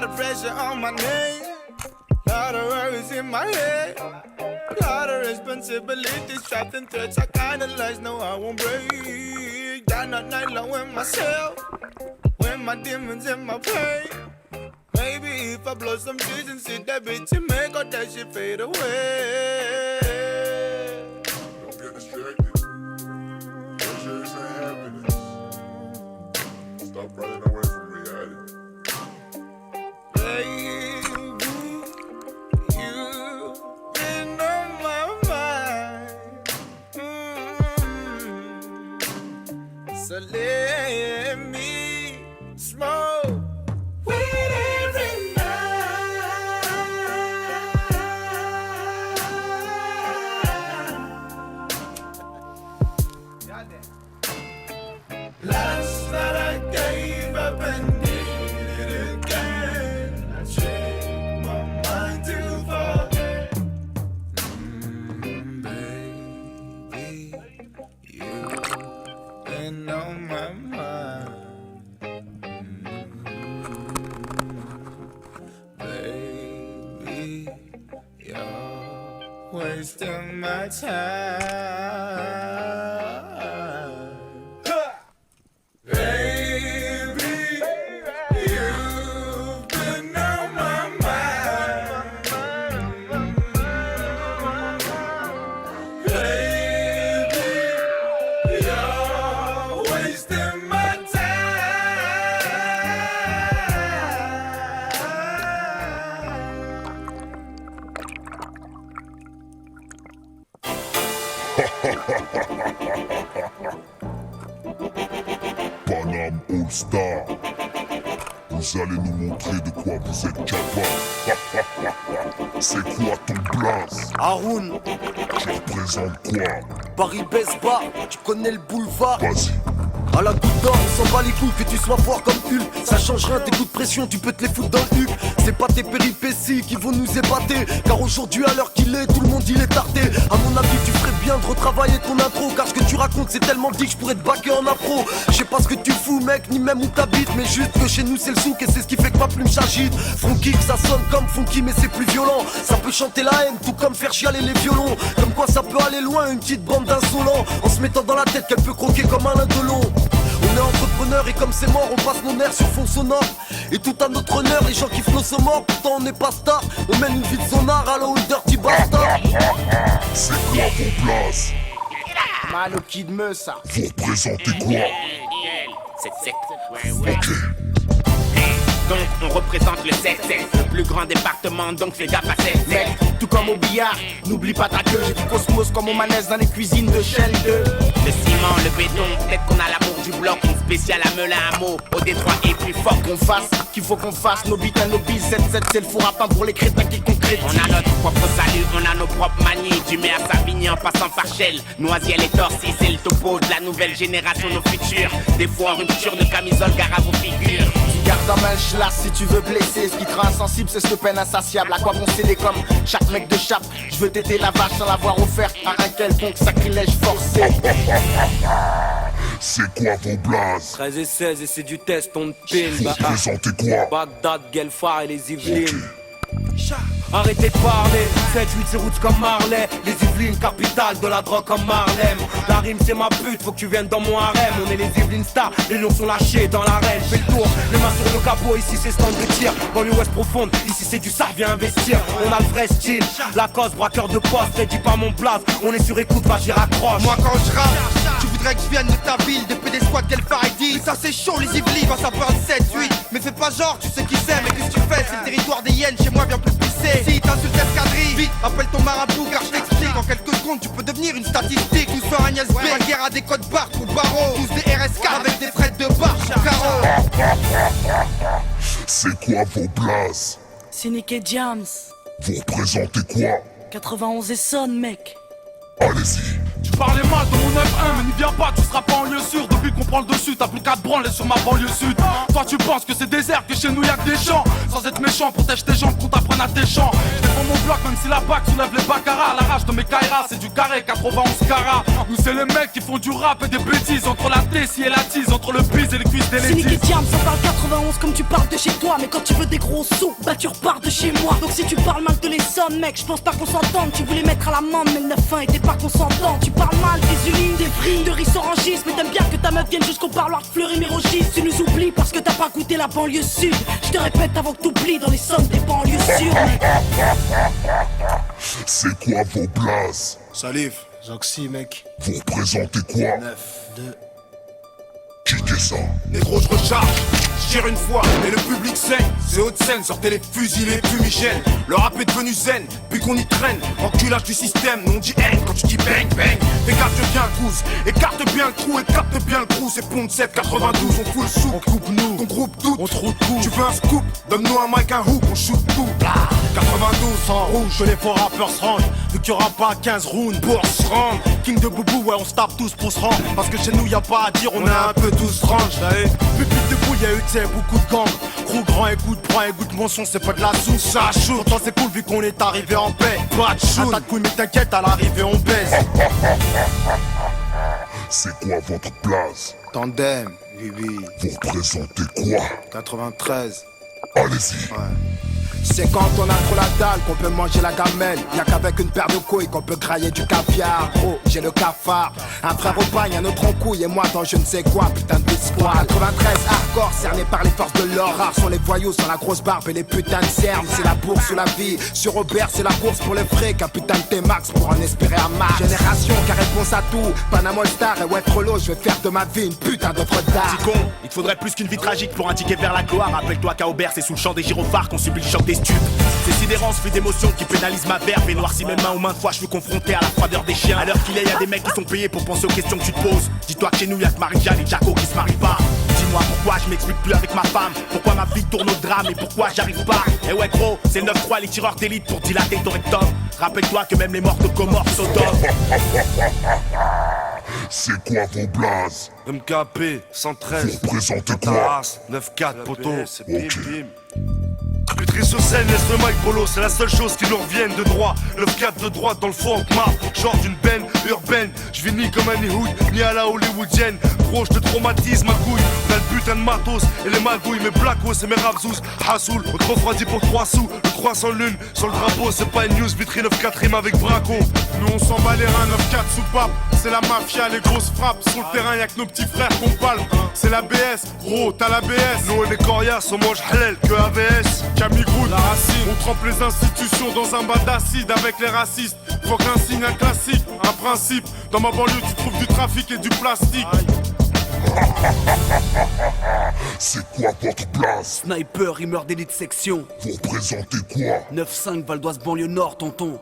Lot of pressure on my name. Lot of worries in my head. Lot of responsibilities trapped in threats I kinda like. No, I won't break. Got not night long with myself. When my demons in my pain. Maybe if I blow some trees and see that bitch and make all that shit fade away. Don't get distracted. Pleasure and happiness. Stop running away from reality. Baby, you've been on my mind. So let me smoke. Last night I gave up and did it again. I changed my mind to forget. Baby, you've been on my mind. Baby, you're wasting my time. Baby, you've been on my mind. Baby, you're wasting my Paname All Star. Vous allez nous montrer de quoi vous êtes capable. C'est quoi ton blaze? Haroun, Tu représentes quoi? Paris baisse bas, tu connais le boulevard. Vas-y. À la goutte d'or, on s'en bat les couilles que tu sois fort comme Hulk. Ça change rien, tes coups de pression, tu peux te les foutre dans le huc. C'est pas tes péripéties qui vont nous épater. Car aujourd'hui, à l'heure qu'il est, tout le monde il est tardé. À mon avis, tu ferais bien de retravailler ton intro. Car ce que tu racontes, c'est tellement dit que je pourrais te baquer en afro. Je sais pas ce que tu fous, mec, ni même où t'habites. Mais juste que chez nous, c'est le souk et c'est ce qui fait que ma plume s'agite. Funky, ça sonne comme funky, mais c'est plus violent. Ça peut chanter la haine, tout comme faire chialer les violons. Comme quoi, ça peut aller loin, une petite bande d'insolents. En se mettant dans la tête qu'elle peut croquer comme un lindelon. On est entrepreneur et comme c'est mort, on passe nos nerfs sur fond sonore. Et tout à notre honneur, les gens qui flossent sont morts. Pourtant on n'est pas star, on mène une vie de zonard. Allo dirty bastard. C'est quoi vos places? Malo Kid Meusa. Vous représentez quoi? Cette secte. Ok. Donc on représente le 7-7, le plus grand département, donc fais gaffe à 7 Mec, tout comme au billard, n'oublie pas ta queue. J'ai du cosmos comme au manège dans les cuisines de Shell 2. Le ciment, le béton, peut-être qu'on a l'amour du bloc. Une spéciale à Melun à Meaux, au Détroit est plus fort. Qu'on fasse, qu'il faut qu'on fasse, nos beats, nos billes. 7-7 c'est le four à pain pour les crétins qui concrétisent. On a notre propre salut, on a nos propres manies. Du mai à Savigny en passant par Shell, Noisiel et Torcy, c'est le topo de la nouvelle génération, nos futurs. Des fois en rupture de camisole, gare à vos figures. Garde en main le schlass si tu veux blesser. Ce qui te rend insensible, c'est cette peine insatiable. À quoi bon céder comme chaque mec de chape? Je veux téter la vache sans l'avoir offert à un quelconque sacrilège forcé. C'est quoi vos blazes? 13 et 16 et c'est du test, on te Vous pine. représentez quoi? Bagdad, Guelfar et les Yvelines. Ok. Arrêtez de parler, 7-8 c'est route comme Marley. Les Yvelines, capitale de la drogue comme Marlem. La rime c'est ma pute, faut que tu viennes dans mon harem. On est les Yvelines stars, les lions sont lâchés dans l'arène. Fais le tour, les mains sur le capot, ici c'est stand de tir. Dans l'ouest profonde, ici c'est du sale, viens investir. On a le vrai style, la cause, braqueur de poste. Ne dis pas mon place, on est sur écoute, va j'y raccroche. Moi quand je rappe, tu voudrais que je vienne de ta ville, des PD squad Guelfar et dit. Mais ça c'est chaud les Yvelines, quand ça parle 7-8. Mais fais pas genre, tu sais qui c'est, mais qu'est-ce que tu fais? C'est le territoire des hyènes, chez moi viens plus pisser. Si t'insultes l'escadrille, vite, appelle ton marabout car je t'explique. En quelques secondes tu peux devenir une statistique. Tous sur Agnès B, la guerre a des codes barres pour barreaux. Tous des RSK avec des frettes de barre, carreau. C'est quoi vos blazes? C'est Nick et Jams. Vous représentez quoi? 91 et sonne, mec. Allez-y. Tu parlais mal de mon 9-1 mais n'y viens pas, tu seras pas en lieu sûr. Depuis qu'on prend le dessus, t'as plus qu'à te branler sur ma banlieue sud. Toi tu penses que c'est désert, que chez nous y'a que des champs. Sans être méchant, protège tes jambes qu'on t'apprenne à tes champs. dans mon bloc, même si la bac soulève les baccaras. La rage de mes Kaira, c'est du carré 91 carats. Nous c'est les mecs qui font du rap et des bêtises. Entre la tessie et la tise, entre le bise et les cuisses des C'est Nick et ladies. Diams, on parle 91 comme tu parles de chez toi. Mais quand tu veux des gros sous, bah tu repars de chez moi. Donc si tu parles mal de l'Essonne, mec, je pense pas qu'on s'entende. Tu voulais mettre à l'amende, mais le 9-1 était pas consentant. Tu parles mal des Ulines, des Vrines, de Riz Orangis. Mais t'aimes bien que ta meuf vienne jusqu'au parloir de Fleury-Mérogis. Tu nous oublies parce que t'as pas goûté la banlieue sud. Je te répète avant que t'oublies dans les sommes des banlieues sûres, mec. C'est quoi vos blazes? Salif, Zoxy, mec. Vous représentez quoi? 9, 2. Kickez ça. Négro, je recharge, je tire une fois, et le public saigne. C'est haute scène, sortez les fusils, les fumigènes. Le rap est devenu zen, puis qu'on y traîne. Enculage du système, nous on dit haine quand tu dis bang bang. Écarte bien le cruise, écarte bien le trou, écarte bien le trou. C'est Pont 7, 92, on fout le sou. On coupe nous, on groupe tout, on trouve tout. Tu veux un scoop, donne-nous un mic, un hook, on shoot tout. 92, sans rouge, que les faux rappeurs se rendent. Vu qu'il y aura pas 15 rounds pour se rendre. King de Boubou, ouais, on se tape tous pour se rendre. Parce que chez nous y a pas à dire, on est un peu tous range. Public debout, y'a eu, t'sais, beaucoup de gangs. Gros grand écoute, prends écoute mon son, c'est pas de la soupe, ça chaud. Pourtant c'est cool vu qu'on est arrivé en paix. Pas de chou, un tas de couilles, mais t'inquiète, à l'arrivée on baise. C'est quoi votre place? Tandem, Bibi. Vous représentez quoi? 93. Allez-y. C'est quand on a trop la dalle qu'on peut manger la gamelle. Y'a qu'avec une paire de couilles qu'on peut grailler du caviar. Oh, j'ai le cafard. Un frère au bagne, un autre en couille. Et moi dans je ne sais quoi, putain de biscuit. 93 hardcore, cerné par les forces de l'or. Rares sont les voyous, sans la grosse barbe et les putains de cernes. C'est la bourse ou la vie. Sur Robert, c'est la course pour le fric. Un putain de T-Max pour en espérer un max. Génération qui a réponse à tout. Panama Star et ouais, Trollo, je vais faire de ma vie une putain d'œuvre d'art. Petit con, il te faudrait plus qu'une vie tragique pour un ticket vers la gloire. Rappelle-toi qu'à Aubert, c'est sous le champ des gyrophares qu'on subit le choc des stupes. C'est sidérance, fait d'émotions qui pénalisent ma verve. Et noircit mes mains aux mains de fois, je suis confronté à la froideur des chiens. À l'heure qu'il est, y'a des mecs qui sont payés pour penser aux questions que tu te poses. Dis-toi que chez nous y'a que Marie-Jeanne et Jaco qui se marient pas. Dis-moi pourquoi je m'explique plus avec ma femme. Pourquoi ma vie tourne au drame et pourquoi j'arrive pas. Et ouais gros, c'est le 9-3 les tireurs d'élite pour dilater ton rectum. Rappelle-toi que même les morts de Comores s'automent. C'est quoi vos blazes? MKP, 113. Vous représentez quoi? 9-4, poteau. Ok. Putri sur scène, laisse le mic bolo, c'est la seule chose qui nous revienne de droit. Le 4 de droite dans le fond, marre, genre d'une benne urbaine. Je vis ni comme un Hood, ni à la hollywoodienne. Gros, je te traumatise ma couille. On a le putain de matos et les magouilles, mes blacos et mes rapsous. Hassoul, on te refroidit pour 3 sous. Le croissant lune, sur le drapeau, c'est pas une news, vitrine 9-4 rime avec Braco. Nous on s'en bat les reins, 9-4 sous pape. C'est la mafia, les grosses frappes. Sur le terrain, y'a que nos petits frères qu'on palme. C'est la BS, gros, t'as la BS. Nous on est coriaces, on mange halal que AVS. Camille Groot, la racine. On trempe les institutions dans un bas d'acide avec les racistes. Faut qu'un signe, un classique, un principe. Dans ma banlieue, tu trouves du trafic et du plastique. C'est quoi votre place? Sniper, rimeur d'élite section. Vous représentez quoi? 9-5, Val d'Oise, banlieue nord, tonton.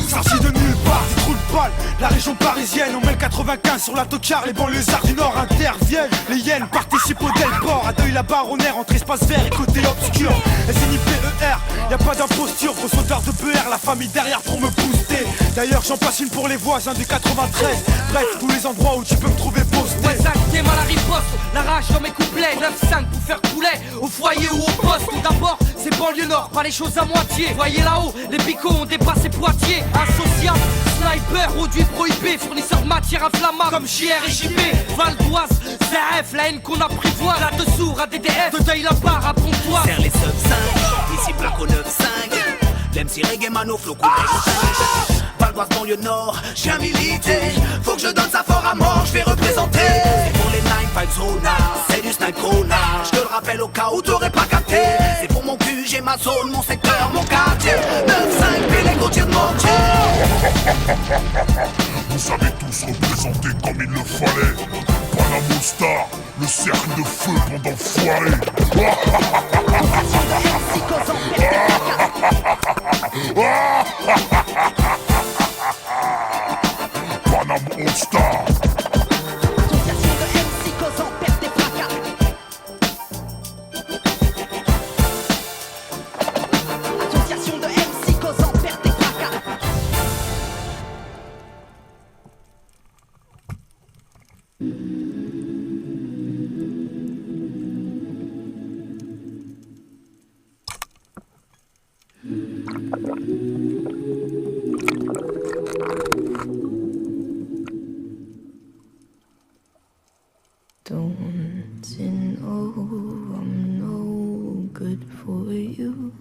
Sorti de nulle part, des trous de balle, la région parisienne, on met le 95 sur la tocard, les banlieusards du nord interviennent. Les hyènes participent au Delport, à Deuil la Baronnière, entre espace vert et côté obscur. SNIPER, y'a pas d'imposture, gros sauteur de BR, la famille derrière pour me booster. D'ailleurs j'en passe une pour les voisins du 93. Bref, tous les endroits où tu peux me trouver posté. Exactement la riposte, la rage dans mes couplets. 9-5 pour faire couler, au foyer ou au poste. Tout d'abord, c'est banlieue nord, pas les choses à moitié. Voyez là-haut, les picots ont dépassé Poitiers. Associable, sniper, produit prohibé, fournisseur de matière inflammable comme JR et JB. Val d'Oise, ZF, la haine qu'on apprivoise. Là-dessous, ADDF, de Deuil la barre à Pontoise. Vers les sub 5, ici Placo 9-5. L'MC Reggae Mano, flow coupé. Val d'Oise, banlieue nord, j'viens militer. Faut que je donne ça fort à mort, j'vais représenter. C'est pour les 9-5 Zona, c'est du snipe Corona. J'te le rappelle au cas où t'aurais pas capté. C'est pour mon cul, j'ai ma zone, mon secteur, mon quartier. 9-5, puis les gros tirs de mortier. Vous avez tous représenté comme il le fallait. Panama Star, le cercle de feu pendant foiré. Panama All Star. good for you.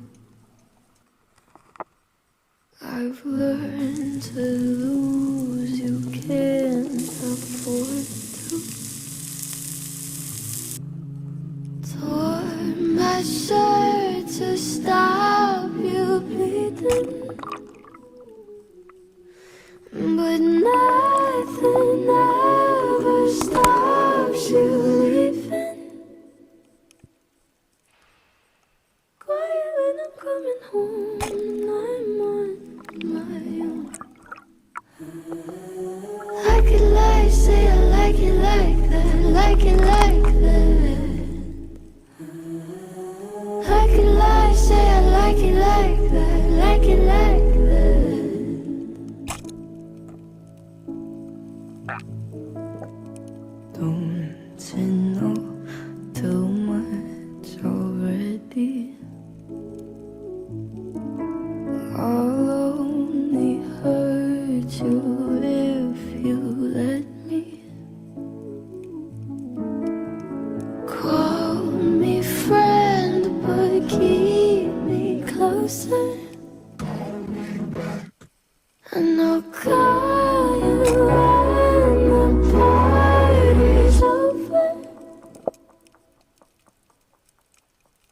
I've learned to lose, you can't afford to. Tore my shirt to stop you bleeding, but nothing ever stops you leaving. Quiet when I'm coming home and I'm on my own. I could lie, say I like it like that, like it like that. I could lie, say I like it like that, like it like that. Don't you know too much already? I'll only hurt you if you let me. Call me friend, but keep me closer. And I'll call you when the party's over.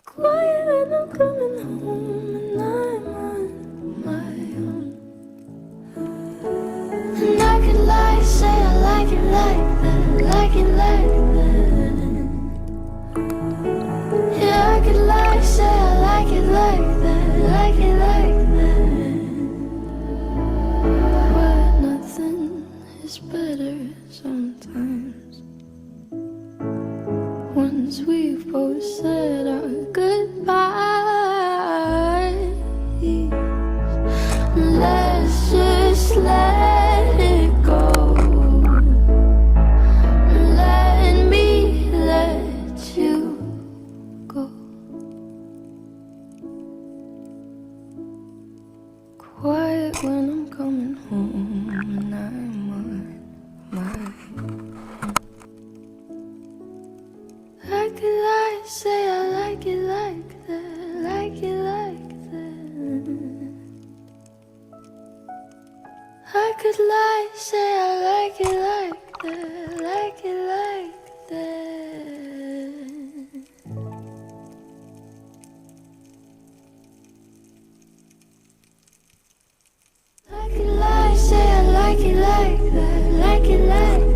Quiet when I'm coming home and I'm on my own. And I could lie, say I like it like that, like it like that. Yeah, I could lie, say I like it like that, like it like that. But nothing is better sometimes. Once we've both said our goodbyes, let's just let it go. Let me let you go. Quiet when I'm coming home and I'm on my. I could lie, say I like it like that, like it like that. I could lie, say I like it like that, like it like that. I could lie, say I like it like that, like it like that.